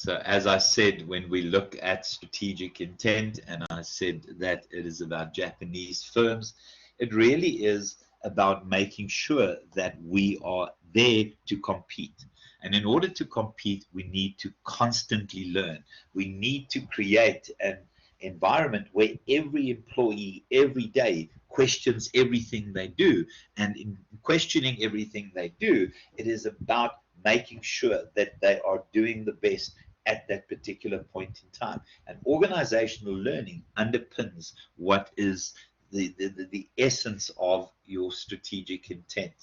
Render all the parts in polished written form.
So as I said, when we look at strategic intent, and I said that it is about Japanese firms, it really is about making sure that we are there to compete. And in order to compete, we need to constantly learn. We need to create an environment where every employee every day questions everything they do. And in questioning everything they do, it is about making sure that they are doing the best at that particular point in time. And organizational learning underpins what is the essence of your strategic intent.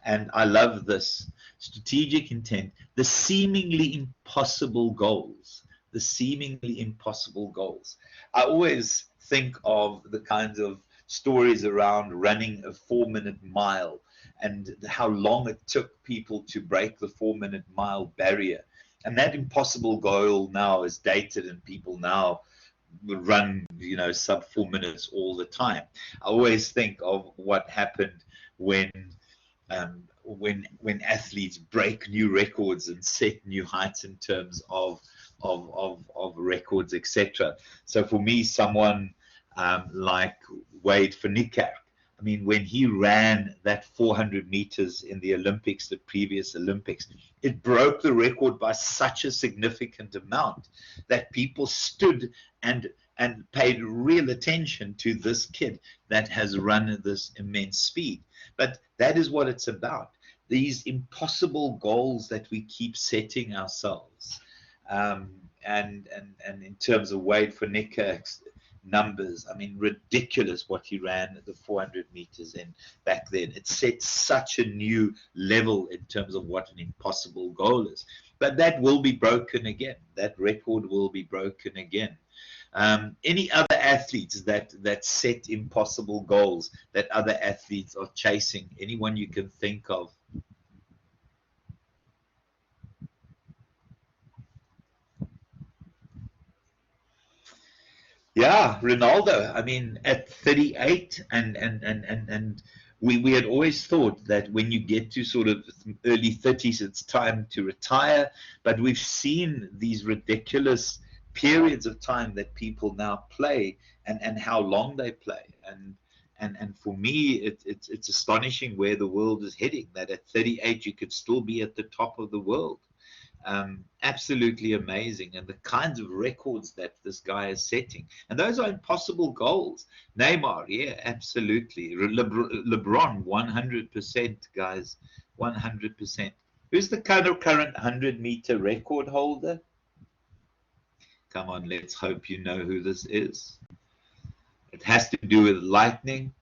And I love this strategic intent, the seemingly impossible goals, the seemingly impossible goals. I always think of the kinds of stories around running a 4-minute mile and how long it took people to break the 4-minute mile barrier. And that impossible goal now is dated, and people now run, sub 4 minutes all the time. I always think of what happened when athletes break new records and set new heights in terms of records, etc. So for me, someone like Wade van Niekerk, I mean, when he ran that 400 meters in the Olympics, the previous Olympics, it broke the record by such a significant amount that people stood and paid real attention to this kid that has run at this immense speed. But that is what it's about. These impossible goals that we keep setting ourselves. And in terms of Wade van Niekerk's numbers, I mean, ridiculous what he ran at the 400 meters in back then. It set such a new level in terms of what an impossible goal is. But that will be broken again. That record will be broken again. Any other athletes that set impossible goals that other athletes are chasing? Anyone you can think of? Yeah, Ronaldo. I mean, at 38, and we had always thought that when you get to sort of early 30s, it's time to retire. But we've seen these ridiculous periods of time that people now play, and how long they play. And for me, it's astonishing where the world is heading. That at 38, you could still be at the top of the world. Absolutely amazing, and the kinds of records that this guy is setting, and those are impossible goals. Neymar, yeah, absolutely. LeBron, 100%, guys, 100%. Who's the kind of current 100-meter record holder? Come on, let's hope you know who this is. It has to do with lightning,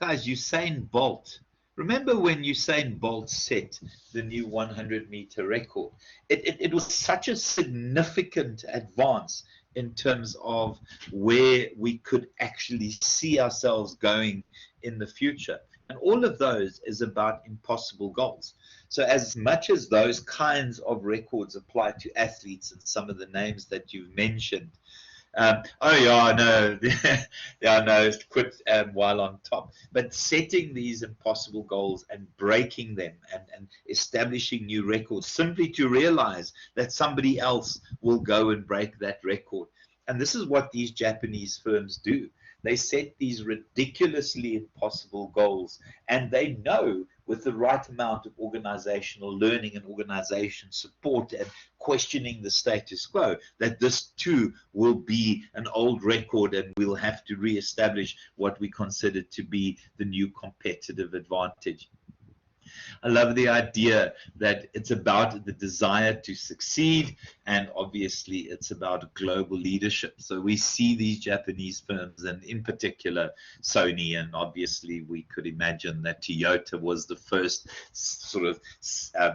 guys. Usain Bolt. Remember when Usain Bolt set the new 100-meter record? It was such a significant advance in terms of where we could actually see ourselves going in the future. And all of those is about impossible goals. So as much as those kinds of records apply to athletes and some of the names that you've mentioned, oh yeah, I know. Yeah, I know. Quit while on top. But setting these impossible goals and breaking them and establishing new records simply to realize that somebody else will go and break that record. And this is what these Japanese firms do. They set these ridiculously impossible goals, and they know with the right amount of organizational learning and organization support and questioning the status quo that this too will be an old record, and we'll have to reestablish what we consider to be the new competitive advantage. I love the idea that it's about the desire to succeed, and obviously it's about global leadership. So we see these Japanese firms, and in particular Sony, and obviously we could imagine that Toyota was the first sort of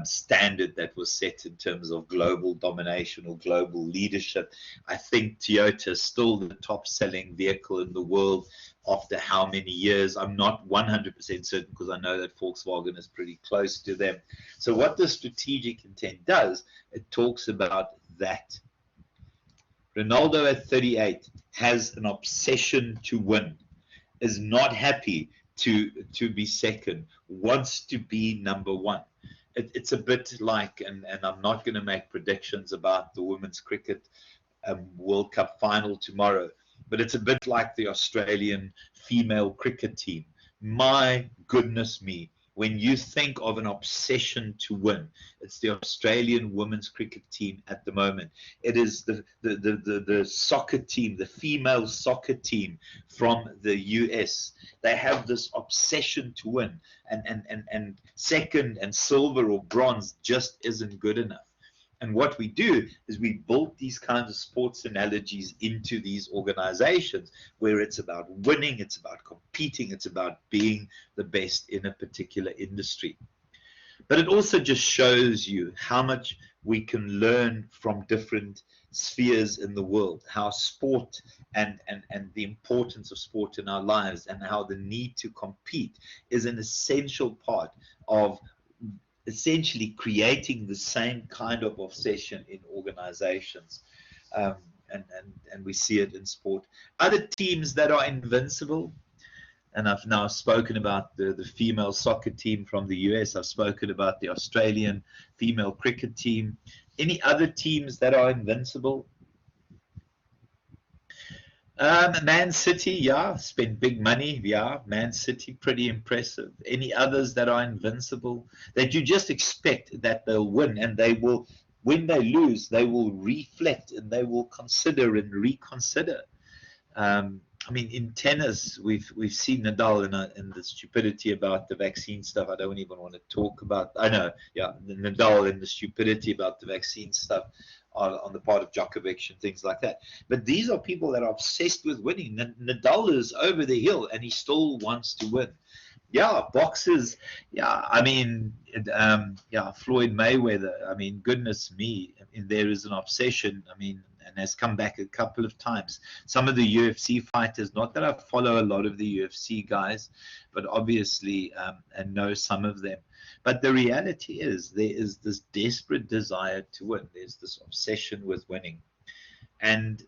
standard that was set in terms of global domination or global leadership. I think Toyota is still the top selling vehicle in the world after how many years? I'm not 100% certain, because I know that Volkswagen is pretty close to them. So what the strategic intent does, it talks about that. Ronaldo at 38 has an obsession to win, is not happy to be second, wants to be number one. it's a bit like, and I'm not going to make predictions about the women's cricket World Cup final tomorrow, but it's a bit like the Australian female cricket team. My goodness me, when you think of an obsession to win, it's the Australian women's cricket team at the moment. It is the soccer team, the female soccer team from the US. They have this obsession to win, and second and silver or bronze just isn't good enough. And what we do is we build these kinds of sports analogies into these organizations where it's about winning, it's about competing, it's about being the best in a particular industry. But it also just shows you how much we can learn from different spheres in the world, how sport and the importance of sport in our lives, and how the need to compete is an essential part of essentially creating the same kind of obsession in organizations. And we see it in sport. Other teams that are invincible, and I've now spoken about the female soccer team from the US. I've spoken about the Australian female cricket team. Any other teams that are invincible? Man City, yeah, spent big money, yeah. Man City, pretty impressive. Any others that are invincible that you just expect that they'll win, and they will, when they lose, they will reflect and they will consider and reconsider. I mean, in tennis, we've seen Nadal in the stupidity about the vaccine stuff. I don't even want to talk about. I know, yeah, Nadal and the stupidity about the vaccine stuff on the part of Djokovic and things like that. But these are people that are obsessed with winning. Nadal is over the hill and he still wants to win. Yeah, boxers. Yeah, I mean, yeah, Floyd Mayweather. I mean, goodness me, I mean, there is an obsession. I mean, and has come back a couple of times. Some of the UFC fighters, not that I follow a lot of the UFC guys, but obviously, and know some of them. But the reality is there is this desperate desire to win. There's this obsession with winning. And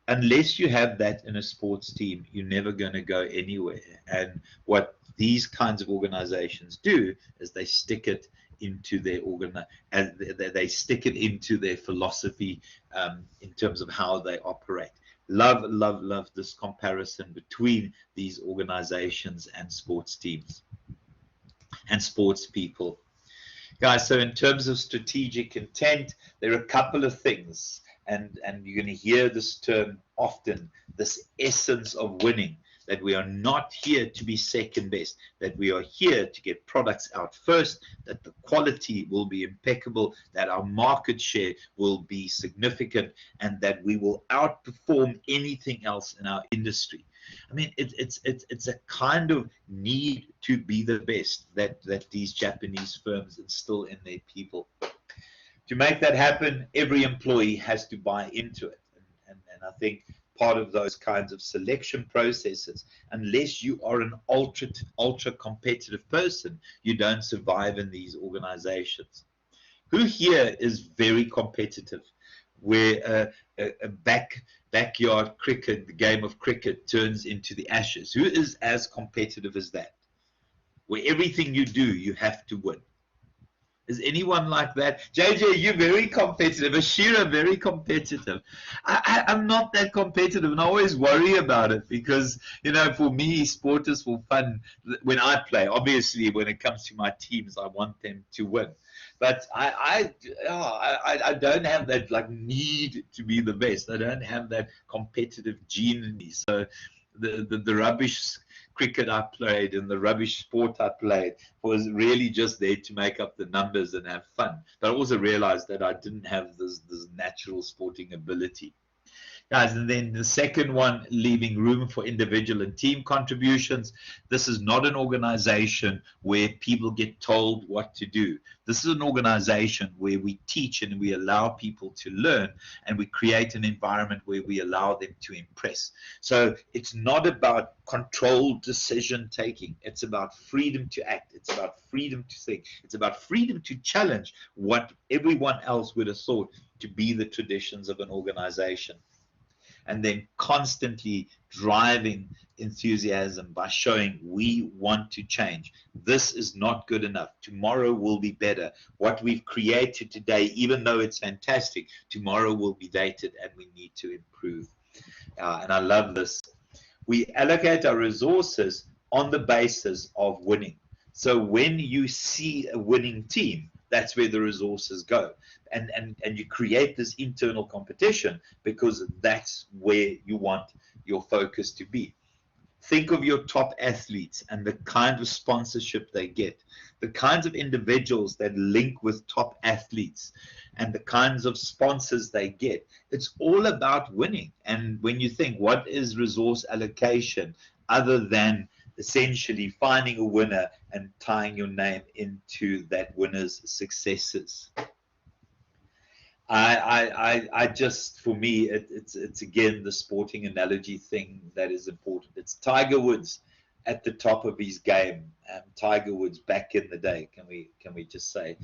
unless you have that in a sports team, you're never going to go anywhere. And what these kinds of organizations do is they stick it into their and they stick it into their philosophy in terms of how they operate. Love this comparison between these organizations and sports teams and sports people. Guys, so in terms of strategic intent, there are a couple of things, and you're going to hear this term often, this essence of winning, that we are not here to be second best, that we are here to get products out first, that the quality will be impeccable, that our market share will be significant, and that we will outperform anything else in our industry. I mean, it's a kind of need to be the best that these Japanese firms instill in their people. To make that happen, every employee has to buy into it. And I think part of those kinds of selection processes, unless you are an ultra competitive person, you don't survive in these organizations. Who here is very competitive, where a backyard cricket, the game of cricket, turns into the Ashes? Who is as competitive as that, where everything you do, you have to win? Is anyone like that? JJ, you're very competitive. Ashira, very competitive. I'm not that competitive, and I always worry about it because, you know, for me, sport is for fun. When I play, obviously, when it comes to my teams, I want them to win. But I don't have that like need to be the best. I don't have that competitive gene in me. So the rubbish cricket I played and the rubbish sport I played was really just there to make up the numbers and have fun. But I also realized that I didn't have this natural sporting ability. Guys, and then the second one, leaving room for individual and team contributions. This is not an organization where people get told what to do. This is an organization where we teach and we allow people to learn, and we create an environment where we allow them to impress. So it's not about controlled decision taking. It's about freedom to act. It's about freedom to think. It's about freedom to challenge what everyone else would have thought to be the traditions of an organization. and then constantly driving enthusiasm by showing we want to change. This is not good enough. Tomorrow will be better. What we've created today, even though it's fantastic, tomorrow will be dated and we need to improve. And I love this. We allocate our resources on the basis of winning. So when you see a winning team, that's where the resources go. And you create this internal competition because that's where you want your focus to be. Think of your top athletes and the kind of sponsorship they get, the kinds of individuals that link with top athletes, and the kinds of sponsors they get. It's all about winning. And when you think, what is resource allocation other than essentially finding a winner and tying your name into that winner's successes? I just, for me, it's again the sporting analogy thing that is important. It's Tiger Woods at the top of his game. Tiger Woods back in the day. Can we just say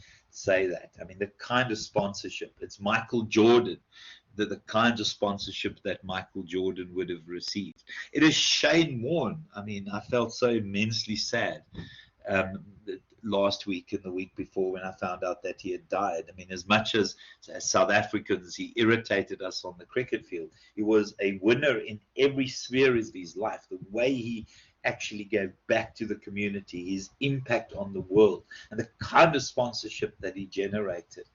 that? I mean, the kind of sponsorship. It's Michael Jordan. The kind of sponsorship that Michael Jordan would have received. It is Shane Warne. I mean, I felt so immensely sad last week and the week before when I found out that he had died. I mean, as much as South Africans, he irritated us on the cricket field. He was a winner in every sphere of his life. The way he actually gave back to the community, his impact on the world, and the kind of sponsorship that he generated.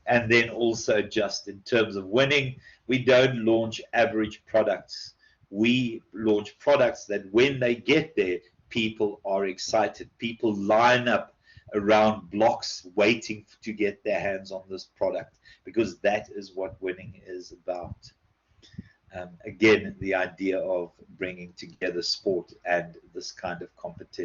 And then also just in terms of winning, we don't launch average products. We launch products that when they get there, people are excited. People line up around blocks waiting to get their hands on this product because that is what winning is about. Again, the idea of bringing together sport and this kind of competition.